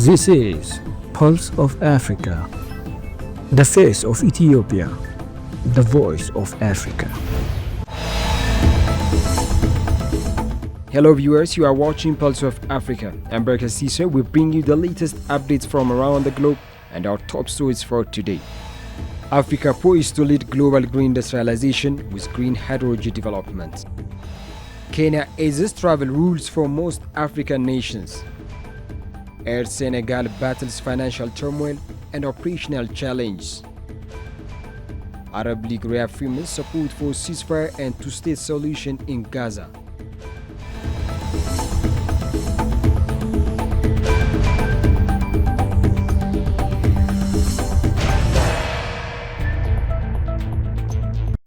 This is Pulse of Africa, the face of Ethiopia, the voice of Africa. Hello viewers, you are watching Pulse of Africa. I'm Berka Cesar. We bring you the latest updates from around the globe and our top stories for today. Africa poised to lead global green industrialization with green hydrogen development. Kenya eases travel rules for most African nations. Air Senegal battles financial turmoil and operational challenges. Arab League reaffirms support for ceasefire and two-state solution in Gaza.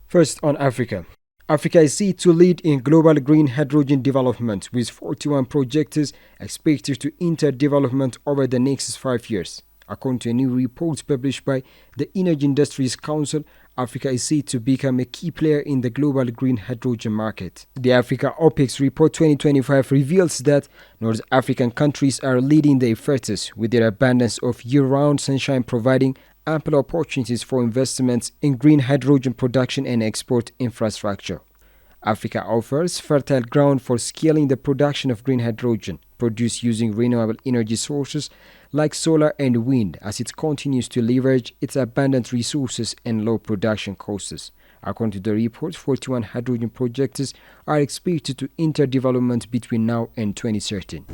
First on Africa. Africa is set to lead in global green hydrogen development with 41 projects expected to enter development over the next 5 years. According to a new report published by the Energy Industries Council, Africa is set to become a key player in the global green hydrogen market. The Africa OPEX Report 2025 reveals that North African countries are leading the efforts with their abundance of year-round sunshine providing ample opportunities for investments in green hydrogen production and export infrastructure. Africa offers fertile ground for scaling the production of green hydrogen, produced using renewable energy sources like solar and wind, as it continues to leverage its abundant resources and low production costs. According to the report, 41 hydrogen projects are expected to enter development between now and 2013.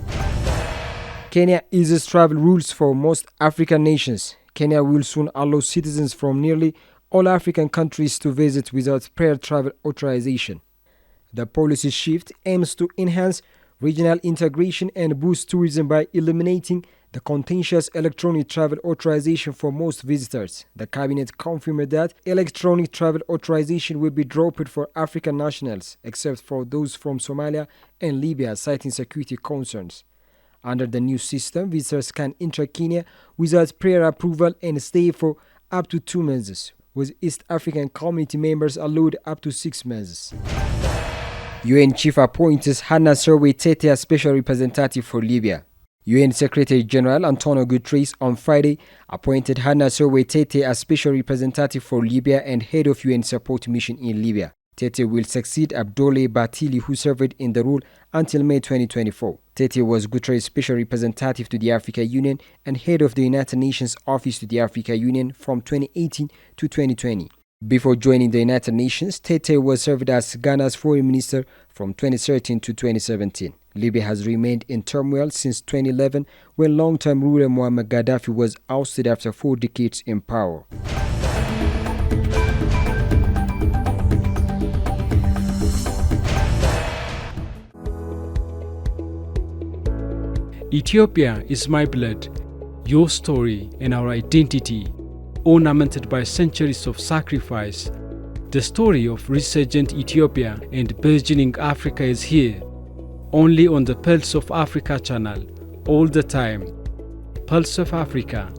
Kenya eases travel rules for most African nations. Kenya will soon allow citizens from nearly all African countries to visit without prior travel authorization. The policy shift aims to enhance regional integration and boost tourism by eliminating the contentious electronic travel authorization for most visitors. The cabinet confirmed that electronic travel authorization will be dropped for African nationals, except for those from Somalia and Libya, citing security concerns. Under the new system, visitors can enter Kenya without prior approval and stay for up to 2 months, with East African community members allowed up to 6 months. UN Chief appoints Hannah Serwe Tete as Special Representative for Libya. UN Secretary General Antonio Guterres on Friday appointed Hannah Serwe Tete as Special Representative for Libya and Head of UN Support Mission in Libya. Tete will succeed Abdoulaye Batili, who served in the role until May 2024. Tete was Guterres' Special Representative to the African Union and Head of the United Nations Office to the African Union from 2018 to 2020. Before joining the United Nations, Tete was served as Ghana's Foreign Minister from 2013 to 2017. Libya has remained in turmoil since 2011 when long-term ruler Muammar Gaddafi was ousted after 4 decades in power. Ethiopia is my blood, your story and our identity, ornamented by centuries of sacrifice. The story of resurgent Ethiopia and burgeoning Africa is here, only on the Pulse of Africa channel, all the time. Pulse of Africa,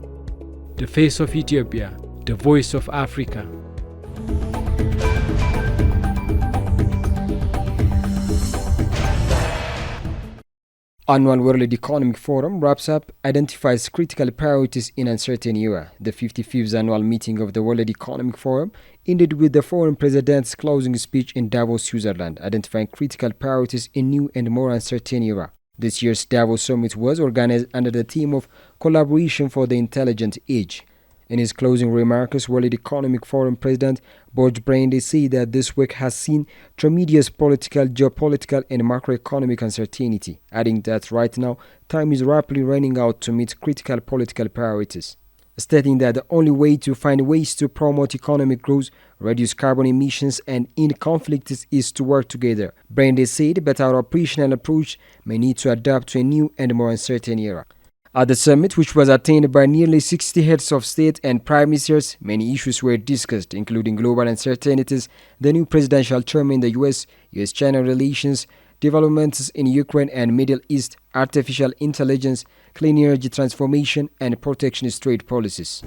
the face of Ethiopia, the voice of Africa. Annual World Economic Forum wraps up, identifies critical priorities in uncertain era. The 55th annual meeting of the World Economic Forum ended with the foreign president's closing speech in Davos, Switzerland, identifying critical priorities in new and more uncertain era. This year's Davos summit was organized under the theme of Collaboration for the Intelligent Age. In his closing remarks, World Economic Forum President Borge Brande said that this week has seen tremendous political, geopolitical, and macroeconomic uncertainty, adding that right now, time is rapidly running out to meet critical political priorities. Stating that the only way to find ways to promote economic growth, reduce carbon emissions, and end conflicts is to work together. Brande said, but our operational approach may need to adapt to a new and more uncertain era. At the summit, which was attended by nearly 60 heads of state and prime ministers, many issues were discussed, including global uncertainties, the new presidential term in the US-China relations, developments in Ukraine and Middle East, artificial intelligence, clean energy transformation, and protectionist trade policies.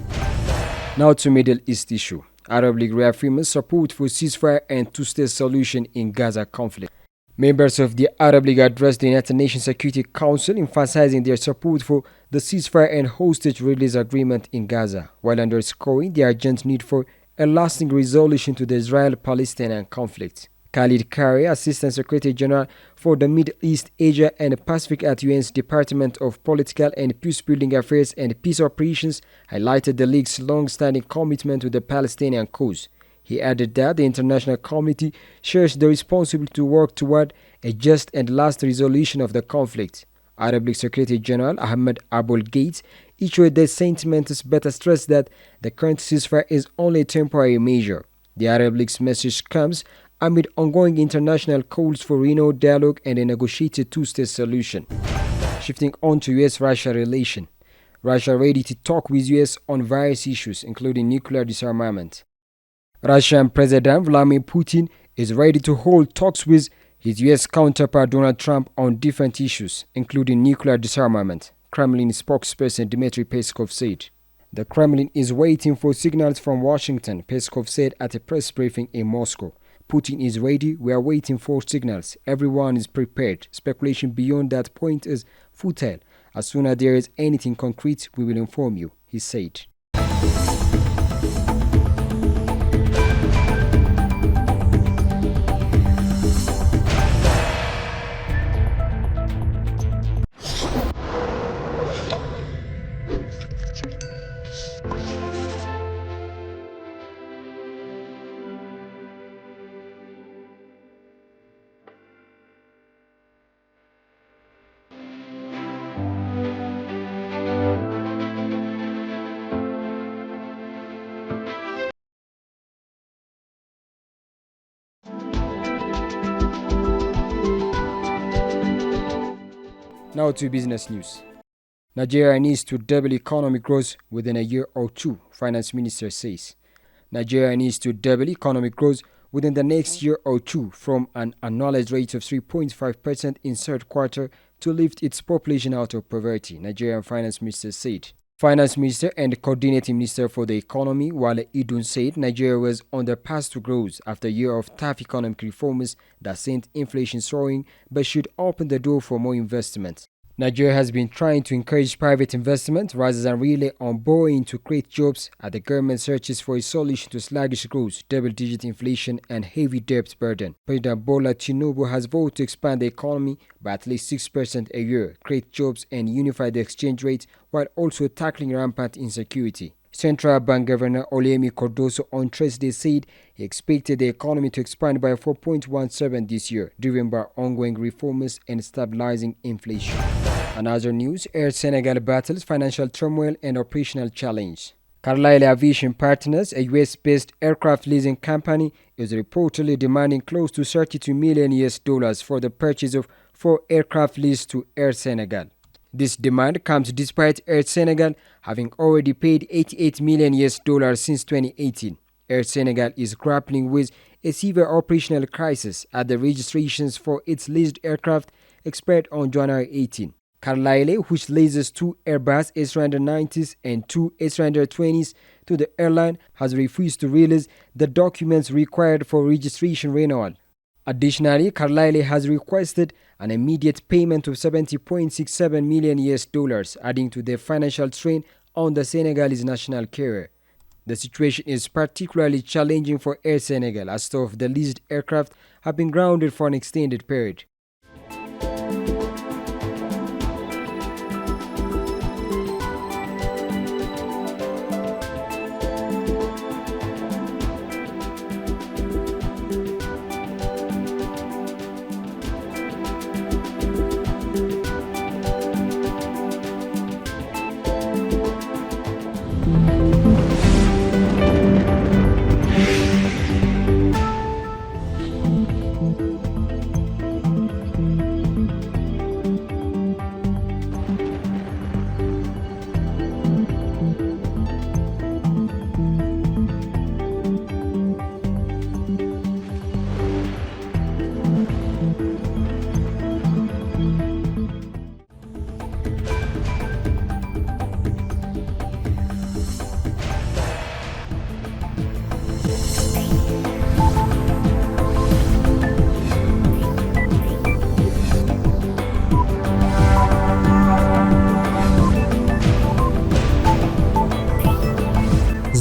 Now to Middle East issue. Arab League reaffirms support for ceasefire and two-state solution in Gaza conflict. Members of the Arab League addressed the United Nations Security Council, emphasizing their support for the ceasefire and hostage release agreement in Gaza, while underscoring the urgent need for a lasting resolution to the Israel-Palestinian conflict. Khalid Kari, Assistant Secretary General for the Middle East, Asia and Pacific at UN's Department of Political and Peacebuilding Affairs and Peace Operations, highlighted the League's long-standing commitment to the Palestinian cause. He added that the international community shares the responsibility to work toward a just and lasting resolution of the conflict. Arab League Secretary General Ahmed Abul Gates issued the sentiments but stressed that the current ceasefire is only a temporary measure. The Arab League's message comes amid ongoing international calls for renewed dialogue and a negotiated two-state solution. Shifting on to US-Russia relation. Russia ready to talk with US on various issues, including nuclear disarmament. Russian President Vladimir Putin is ready to hold talks with his US counterpart Donald Trump on different issues, including nuclear disarmament, Kremlin spokesperson Dmitry Peskov said. The Kremlin is waiting for signals from Washington, Peskov said at a press briefing in Moscow. Putin is ready, we are waiting for signals, everyone is prepared. Speculation beyond that point is futile. As soon as there is anything concrete, we will inform you, he said. Now to business news. Nigeria needs to double economic growth within a year or two, Finance Minister says. Nigeria needs to double economic growth within the next year or two from an annualized rate of 3.5% in third quarter to lift its population out of poverty, Nigerian Finance Minister said. Finance Minister and Coordinating Minister for the Economy, Wale Idun, said Nigeria was on the path to growth after a year of tough economic reforms that sent inflation soaring but should open the door for more investment. Nigeria has been trying to encourage private investment rather than rely on borrowing to create jobs as the government searches for a solution to sluggish growth, double-digit inflation and heavy debt burden. President Bola Tinubu has vowed to expand the economy by at least 6% a year, create jobs and unify the exchange rate while also tackling rampant insecurity. Central Bank Governor Oluyemi Cardoso on Thursday said he expected the economy to expand by 4.17 this year, driven by ongoing reforms and stabilizing inflation. Another news, Air Senegal battles financial turmoil and operational challenge. Carlyle Aviation Partners, a US-based aircraft leasing company, is reportedly demanding close to $32 million for the purchase of 4 aircraft leased to Air Senegal. This demand comes despite Air Senegal having already paid $88 million since 2018. Air Senegal is grappling with a severe operational crisis as the registrations for its leased aircraft expired on January 18. Carlyle, which leases 2 Airbus A390s and 2 A320s to the airline, has refused to release the documents required for registration renewal. Additionally, Carlyle has requested an immediate payment of $70.67 million, adding to the financial strain on the Senegalese national carrier. The situation is particularly challenging for Air Senegal as two of the leased aircraft have been grounded for an extended period.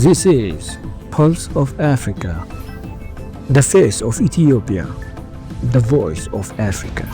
This is Pulse of Africa, the face of Ethiopia, the voice of Africa.